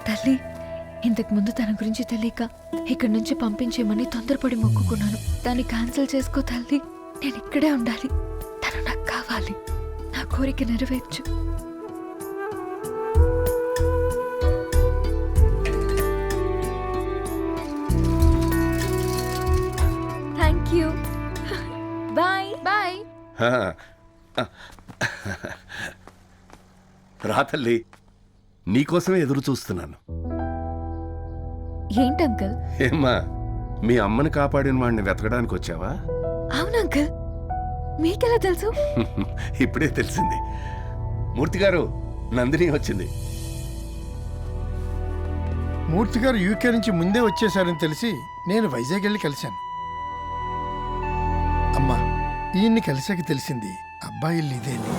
తల్లి, ఇంతకు ముందు తన గురించి తెలియక ఇక్కడి నుంచి పంపించేయమని తొందరపడి మొక్కుకున్నాను. దాన్ని క్యాన్సిల్ చేసుకో తల్లి. నేను ఇక్కడే ఉండాలి. తను నాకు కావాలి. నా కోరిక నెరవేర్చు. Thank you. Bye bye. రా తల్లి, నీకోసమే ఎదురు చూస్తున్నాను. ఏంటి అంకుల్? ఏమ్మా, మీ అమ్మని కాపాడిన వాడిని వెతకడానికి వచ్చావా? అవును అంకుల్. మీకెలా తెలుసు? ఇప్పుడే తెలిసింది. మూర్తి గారు, నందిని వచ్చింది. మూర్తి గారు యూకే నుంచి ముందే వచ్చేసారని తెలిసి నేను వైజాగ్ వెళ్ళి కలిశాను. అమ్మా, ఈయన్ని కలిసాక తెలిసింది అబ్బాయి ఇల్లు ఇదేని.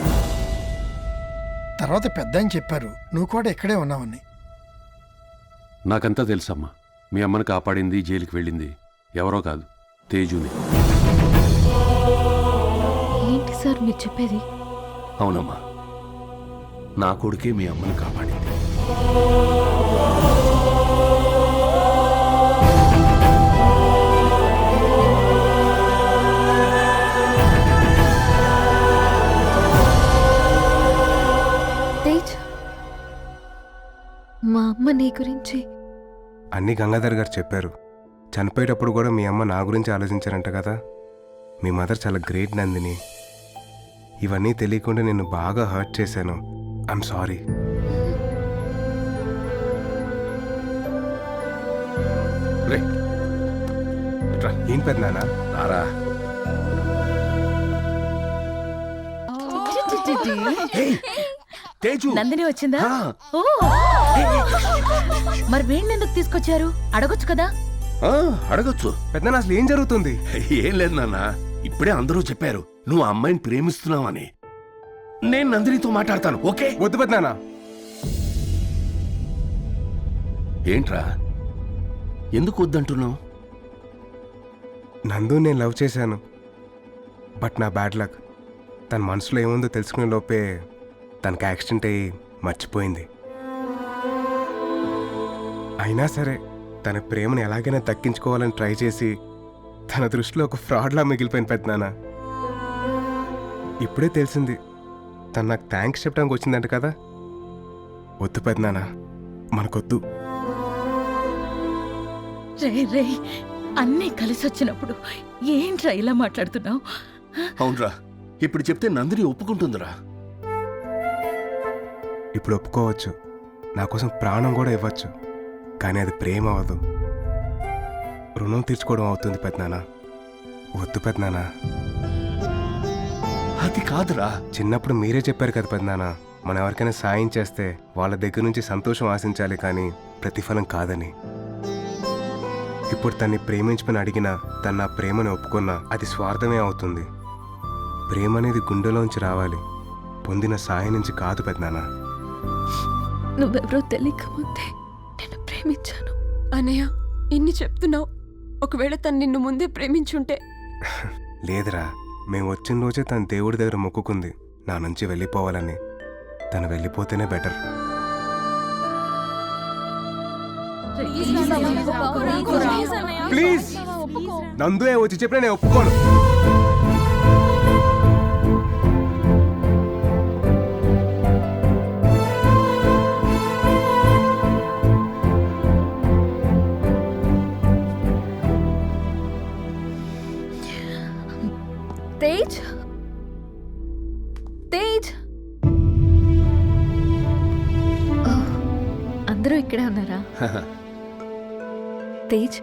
తర్వాత పెద్ద అని చెప్పారు నువ్వు కూడా ఇక్కడే ఉన్నావని. నాకంతా తెలుసమ్మా. మీ అమ్మని కాపాడింది, జైలుకి వెళ్ళింది ఎవరో కాదు, తేజుని. ఏంటి సార్ మీరు చెప్పేది? అవునమ్మా, నా కొడుకే మీ అమ్మని కాపాడింది. తేజ్, మా అమ్మ నీ గురించి అన్నీ గంగాధర్ గారు చెప్పారు. చనిపోయేటప్పుడు కూడా మీ అమ్మ నా గురించి ఆలోచించారంట కదా. మీ మదర్ చాలా గ్రేట్ నందిని. ఇవన్నీ తెలియకుండా నేను బాగా హర్ట్ చేశాను. I'm sorry. రే, రా. ఏం పెద్దనాన్న? రారా. తేజు, నందిని వచ్చిందా? ఆ. ఓ, మరి వీణ్ణి ఎందుకు తీసుకొచ్చారు? అడగొచ్చు కదా. అడగొచ్చు. పెద్దనాన్న, అసలు ఏం జరుగుతుంది? ఏం లేదు నాన్న, ఇప్పుడే అందరూ చెప్పారు నువ్వు ఆ అమ్మాయిని ప్రేమిస్తున్నావని. నేను నందినితో మాట్లాడతాను, ఓకే? వద్దు పెద్దనాన్న. ఏంట్రా, ఎందుకు వద్దంటున్నావు? నందు నేను లవ్ చేశాను. బట్ నా బ్యాడ్ లక్. తన మనసులో ఏముందో తెలుసుకునే లోపే తనకు యాక్సిడెంట్ అయ్యి మర్చిపోయింది. అయినా సరే తన ప్రేమను ఎలాగైనా దక్కించుకోవాలని ట్రై చేసి తన దృష్టిలో ఒక ఫ్రాడ్లా మిగిలిపోయిన పెద్దనాన్న. ఇప్పుడే తెలిసింది తను నాకు థ్యాంక్స్ చెప్పడానికి వచ్చిందంట కదా. వద్దు పెద్దనాన్న, మనకొద్దు. రే రే, అన్నీ కలిసి వచ్చినప్పుడు ఏంట్రా ఇలా మాట్లాడుతున్నావు? అవునరా, ఇప్పుడు చెప్తే నందిని ఒప్పుకుంటుందిరా. ఇప్పుడు ఒప్పుకోవచ్చు, నా కోసం ప్రాణం కూడా ఇవ్వచ్చు. కానీ అది ప్రేమ అవ్వదు, రుణం తీర్చుకోవడం అవుతుంది పెద్దనాన్న. వద్దు పెద్దనాన్న. అది కాదురా. చిన్నప్పుడు మీరే చెప్పారు కదా పెద్దనాన్న, మనం ఎవరికైనా సాయం చేస్తే వాళ్ళ దగ్గర నుంచి సంతోషం ఆశించాలి కానీ ప్రతిఫలం కాదని. ఇప్పుడు తన్ని ప్రేమించమని అడిగినా తన నా ప్రేమని ఒప్పుకున్నా అది స్వార్థమే అవుతుంది. ప్రేమ అనేది గుండెలోంచి రావాలి, పొందిన సాయం నుంచి కాదు పెద్దనాన్న. నువ్వెవరో తెలియక ముందే నేను ప్రేమించాను. అన్నయ్య, ఇన్ని చెప్తున్నావు. ఒకవేళ తను నిన్ను ముందే ప్రేమించుంటే? లేదురా, మేము వచ్చిన రోజే తన దేవుడి దగ్గర మొక్కుకుంది నా నుంచి వెళ్ళిపోవాలని. తను వెళ్ళిపోతేనే బెటర్. ప్లీజ్, నందు వచ్చి చెప్పినా నేను ఒప్పుకోను. తేజ్, తేజ్, అందరూ ఇక్కడే ఉన్నారా? Tej,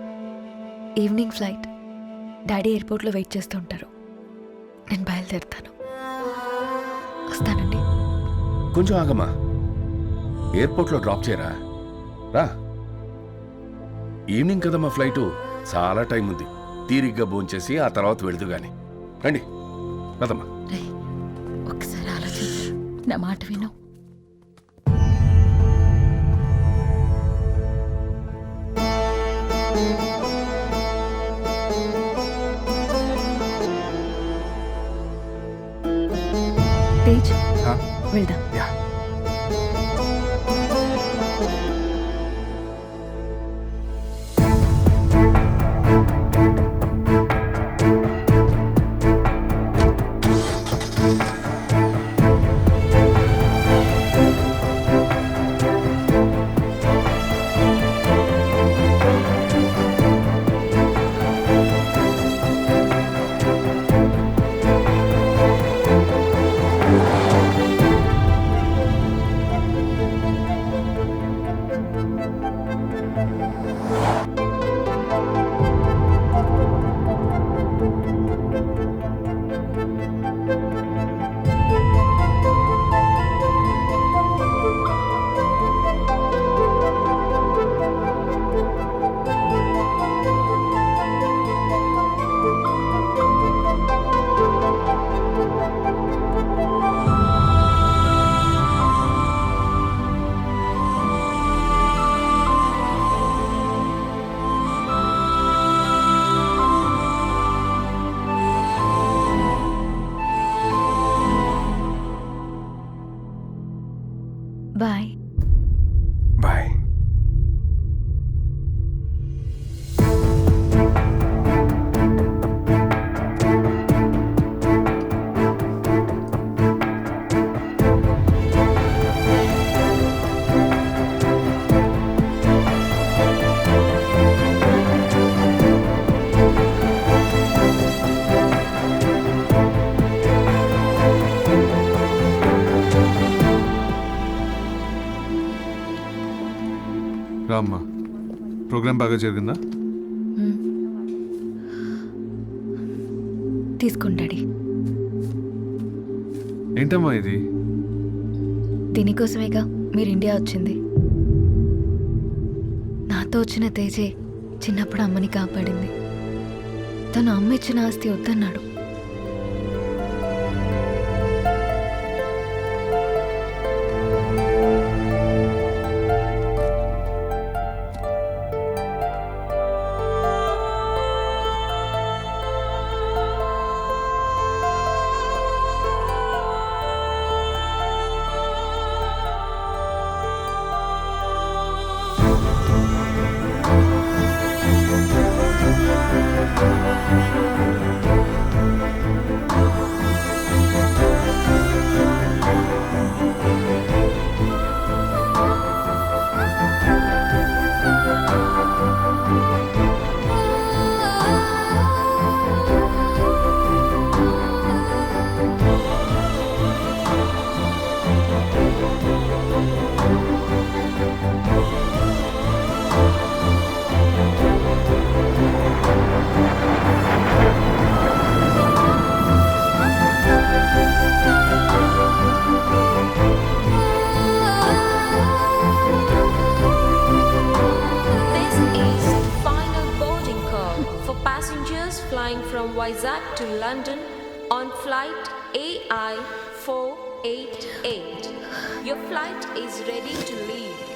evening flight. డాడీ ఎయిర్పోర్ట్లో వెయిట్ చేస్తూ ఉంటారు. నేను బయలుదేరుతాను. వస్తానండి. కొంచెం ఆగమ్మా, ఎయిర్పోర్ట్లో డ్రాప్ చేయరా. రా, ఈవినింగ్ కదా మా ఫ్లైటు, చాలా టైం ఉంది. తీరిగ్గా భోంచేసి ఆ తర్వాత వెళదు గాని. రండి, పదమ్మా. ఒకసారి ఆలోచించు, నా మాట విను. తేజ్, వెళ్దాం. యా. బాయ్. బాయ్. రామ్మా, ప్రోగ్రామ్ బాగా జరిగిందా? తీసుకుంటాడి. ఏంటమ్మా ఇది? దీనికోసమేగా మీరు ఇండియా వచ్చింది. నాతో వచ్చిన తేజే చిన్నప్పుడు అమ్మని కాపాడింది. తను అమ్మ ఇచ్చిన ఆస్తి వద్దన్నాడు. Flying from Vizag to London on flight AI 488. Your flight is ready to leave.